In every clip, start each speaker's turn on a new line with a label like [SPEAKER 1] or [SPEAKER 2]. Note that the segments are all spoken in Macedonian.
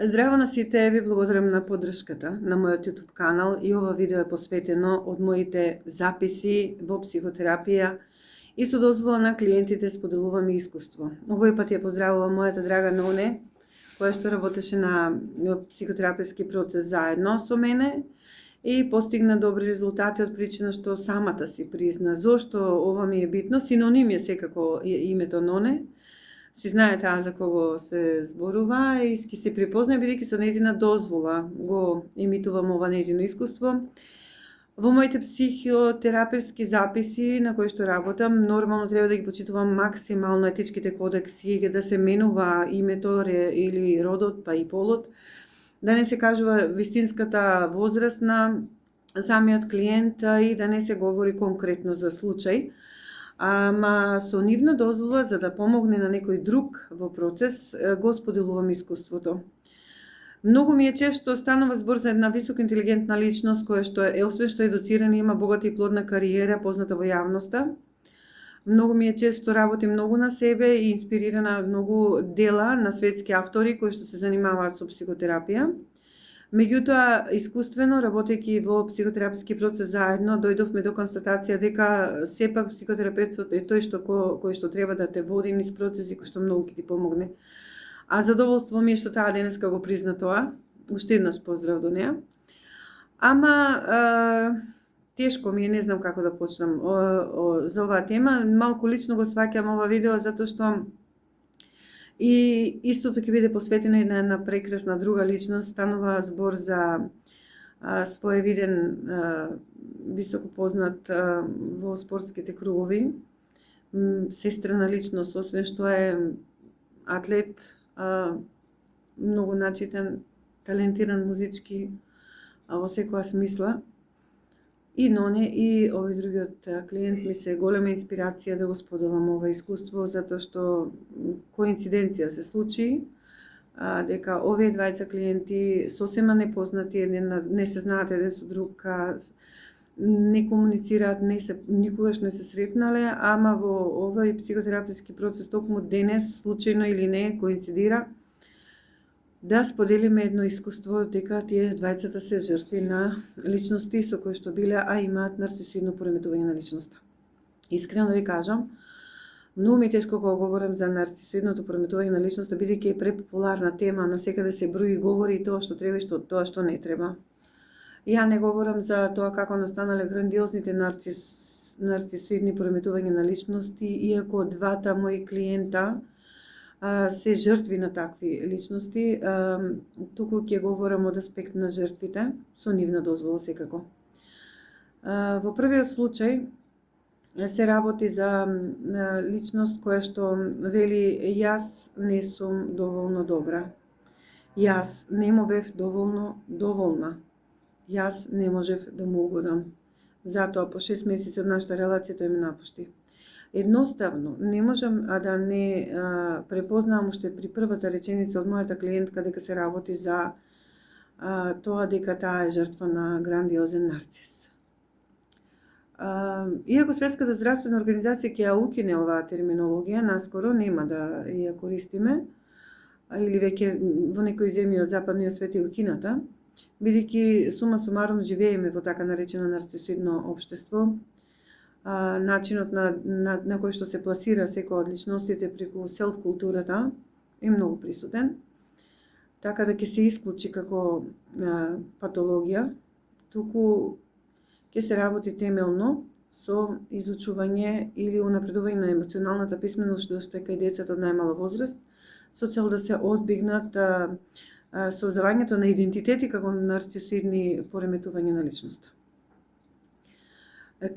[SPEAKER 1] Здраво на сите, ви благодарам на поддршката на мојот YouTube канал и ова видео е посветено од моите записи во психотерапија и со дозвола на клиентите споделувам искуство. Овој пат ја поздравувам мојата драга Ноне, која што работеше на психотераписки процес заедно со мене и постигна добри резултати од причина што самата си призна. Зошто ова ми е битно? Синоним е секако името Ноне. Си знае таа за кого се зборува и ски се припознае бидејќи со нејзина дозвола го емитувам ова нејзино искуство. Во моите психотерапевски записи на кои што работам, нормално треба да ги почитувам максимално етичките кодекси, да се менува името или родот, па и полот, да не се кажува вистинската возраст на самиот клиент и да не се говори конкретно за случај. Ама со нивна дозвола, за да помогне на некој друг во процес, го споделувам искуството. Многу ми е често станува збор за една високо интелигентна личност, која што е, освен што е едуцирана, има богата и плодна кариера, позната во јавноста. Многу ми е често работи многу на себе и инспирирана од многу дела на светски автори кои што се занимаваат со психотерапија. Меѓутоа, искуствено, работејќи во психотераписки процес заедно, дојдовме до констатација дека сепак психотерапевтот е тој кој што треба да те води низ процеси кој што многу ќе ти помогне. А задоволство ми е што таа денеска го призна тоа. Уште еднаш поздрав до неа. Ама тешко ми е, не знам како да почнам за оваа тема. Малку лично го сваќам ова видео затоа што и истото ќе биде посветено и на една прекрасна друга личност. Станува збор за своевиден, високо познат во спортските кругови, сестрена личност, освен што е атлет, многу начитен, талентиран музички во секоја смисла. И Ноне и овој другиот клиент ми се голема инспирација да го споделам ова искуство, затоа што коинциденција се случи дека овие двајца клиенти сосема непознати, не се знаат еден со друг, не комуницираат, никогаш не се сретнале, ама во овој психотераписки процес токму денес, случајно или не, коинцидира да споделиме едно искуство дека тие двајцата се жртви на личности со кои што биле, а имаат нарцисоидно пореметување на личноста. Искрено да ви кажам, многу ми е тешко кога говорам за нарцисоидното пореметување на личноста, бидејќи е препопуларна тема, насекаде се брои говори и тоа што треба и тоа што не треба. Ја не говорам за тоа како настанале грандиозните нарцисоидни пореметувања на личности, иако двата мои клиента се жртви на такви личности, туку ќе говорам од аспект на жртвите, со нивна дозвола секако. Во првиот случај се работи за личност која што вели јас не сум доволно добра, јас не му бев доволна, јас не можев да му угодам, затоа по 6 месеци од нашата релација тој ме напушти. Едноставно, не можам да не препознавам уште при првата реченица од мојата клиентка дека се работи за тоа дека таа е жртва на грандиозен нарцис. Иако Светската здравствена организација ќе ја укине оваа терминологија, наскоро нема да ја користиме, или веќе во некои земји од западниот свет е укината, бидејќи сума сумарум живееме во така наречено нарцисоидно општество. Начинот на кој што се пласира секоја од личностите преку селф-културата е многу присутен, така да ќе се исклучи како патологија, туку ќе се работи темелно со изучување или унапредување на емоционалната писменост што е кај децата од најмала возраст, со цел да се одбегнат создавањето на идентитети како нарцисоидни пореметувања на личноста.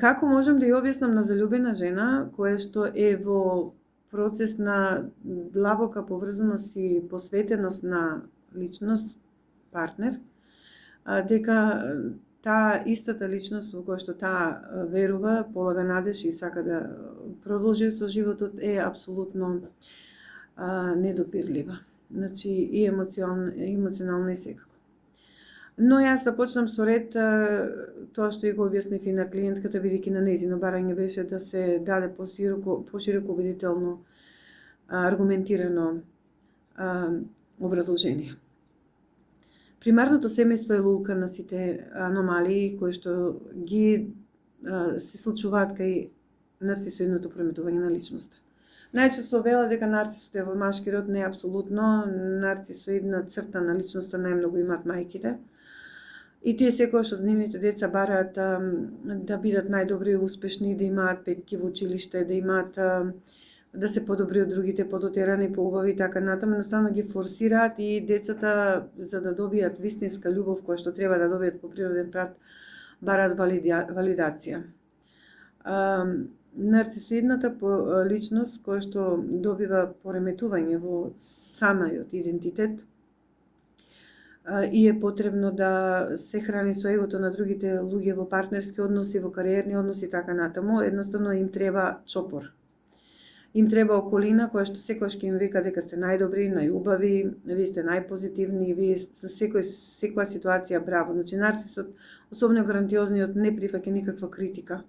[SPEAKER 1] Како можам да ја објаснам на заљубена жена која што е во процес на длабока поврзаност и посветеност на личност, партнер, дека таа истата личност во која што таа верува, полага надеж и сака да продолжи со животот е апсолутно недопирлива. Значи и емоционално и секако. Но јас да почнам со ред тоа што ја го објаснив и на клиентката, бидејќи на нејзино барање беше да се даде пошироко убедително, аргументирано образложение. Примарното семејство е лулка на сите аномалии кои што ги се случуваат кај нарцисоидното прометување на личноста. Најчесто вела дека нарцисот е во машки род, не е апсолутно. Нарцисоидна црта на личноста најмногу имаат мајките. И тие секогаш од нивните деца бараат да бидат најдобри и успешни, да имаат петки во училиште, да имаат да се подобри од другите, подотерани, поубави и така натаму. Едноставно ги форсираат и децата, за да добијат вистинска љубов која што треба да добијат по природен пат, бараат валидација. Нарцисоидната личност која што добива пореметување во самиот идентитет и е потребно да се храни со егото на другите луѓе во партнерски односи, во кариерни односи и така натаму, едноставно им треба чопор. Им треба околина која што секогаш ќе им вика дека сте најдобри, најубави, вие сте најпозитивни, вие за секоја ситуација браво. Значи нарцисот, особено грандиозниот, не прифаќа никаква критика.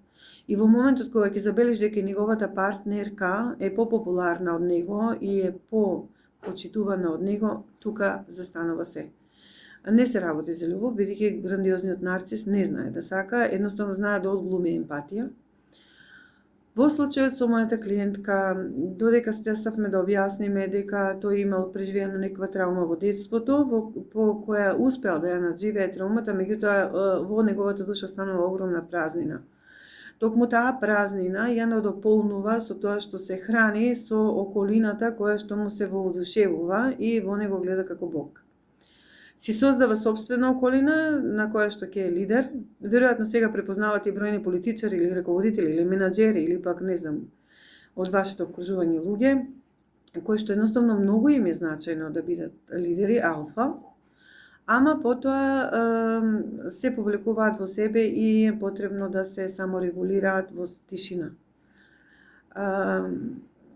[SPEAKER 1] И во моментот кога ќе забележи дека неговата партнерка е попопуларна од него и е почитувана од него, тука застанува се. Не се работи за љубов, бидејќи грандиозниот нарцис не знае да сака, едноставно знае да одглуми емпатија. Во случајот со мојата клиентка, додека ставме да објасниме дека тој имал преживеано некаква травма во детството, по која успеал да ја надживее травмата, меѓутоа во неговата душа станала огромна празнина. Токму таа празнина ја надополнува со тоа што се храни со околината која што му се воодушевува и во него гледа како Бог. Си создава собствена околина на која што ќе е лидер. Веројатно сега препознавате и бројни политичари или раководители или менаџери или пак не знам од вашето окружување луѓе кои што едноставно многу им е значајно да бидат лидери, алфа, ама потоа се повлекуваат во себе и е потребно да се саморегулираат во тишина.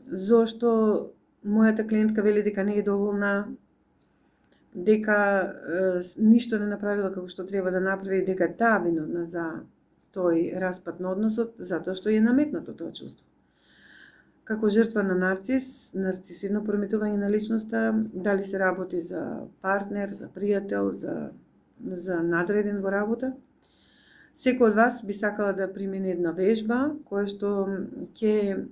[SPEAKER 1] Зошто мојата клиентка вели дека не е доволна, дека ништо не направила како што треба да направи, дека таа виновна за тој распад на односот, затоа што е наметнато тоа чувство. Како жртва на нарцисоидно прометување на личноста, дали се работи за партнер, за пријател, за надреден во работа, секој од вас би сакала да примени една вежба која што ќе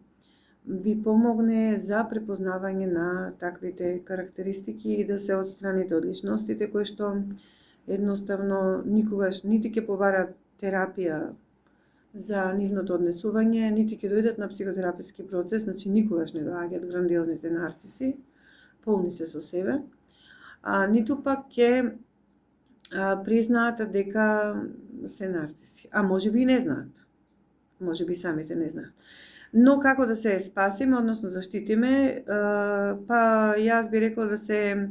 [SPEAKER 1] ви помогне за препознавање на таквите карактеристики и да се отстраните од личностите кои што едноставно никогаш нити ќе побарат терапија за нивното однесување, нити ќе дојдат на психотераписки процес, значи никогаш не доаѓаат грандиозните нарциси, полни се со себе, ниту пак ќе признаат дека се нарциси. А можеби и не знаат. Можеби самите не знаат. Но како да се спасиме, односно заштитиме, па јас би рекла да се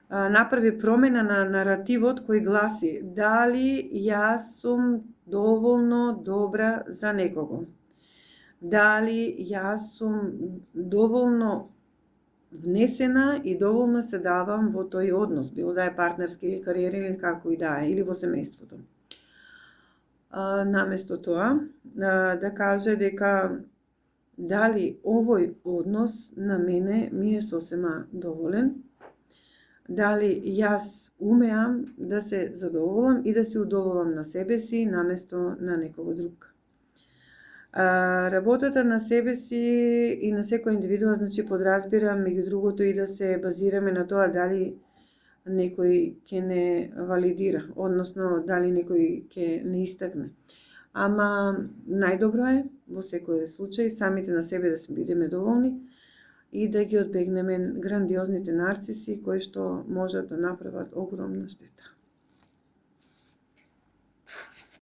[SPEAKER 1] направи промена на наративот кој гласи дали јас сум доволно добра за некого. Дали јас сум доволно внесена и доволно се давам во тој однос, било да е партнерски или кариерен или како и да е, или во семејството. Наместо тоа, да каже дека дали овој однос на мене ми е сосема доволен, дали јас умеам да се задоволам и да се удоволам на себе си наместо на некого друг. Работата на себе си и на секој индивидуа, значи подразбира меѓу другото и да се базираме на тоа дали некој ќе не валидира, односно дали некој ќе не истакне. Ама најдобро е во секој случај самите на себе да се бидеме доволни и да ги одбегнеме грандиозните нарциси кои што можат да направат огромна штета.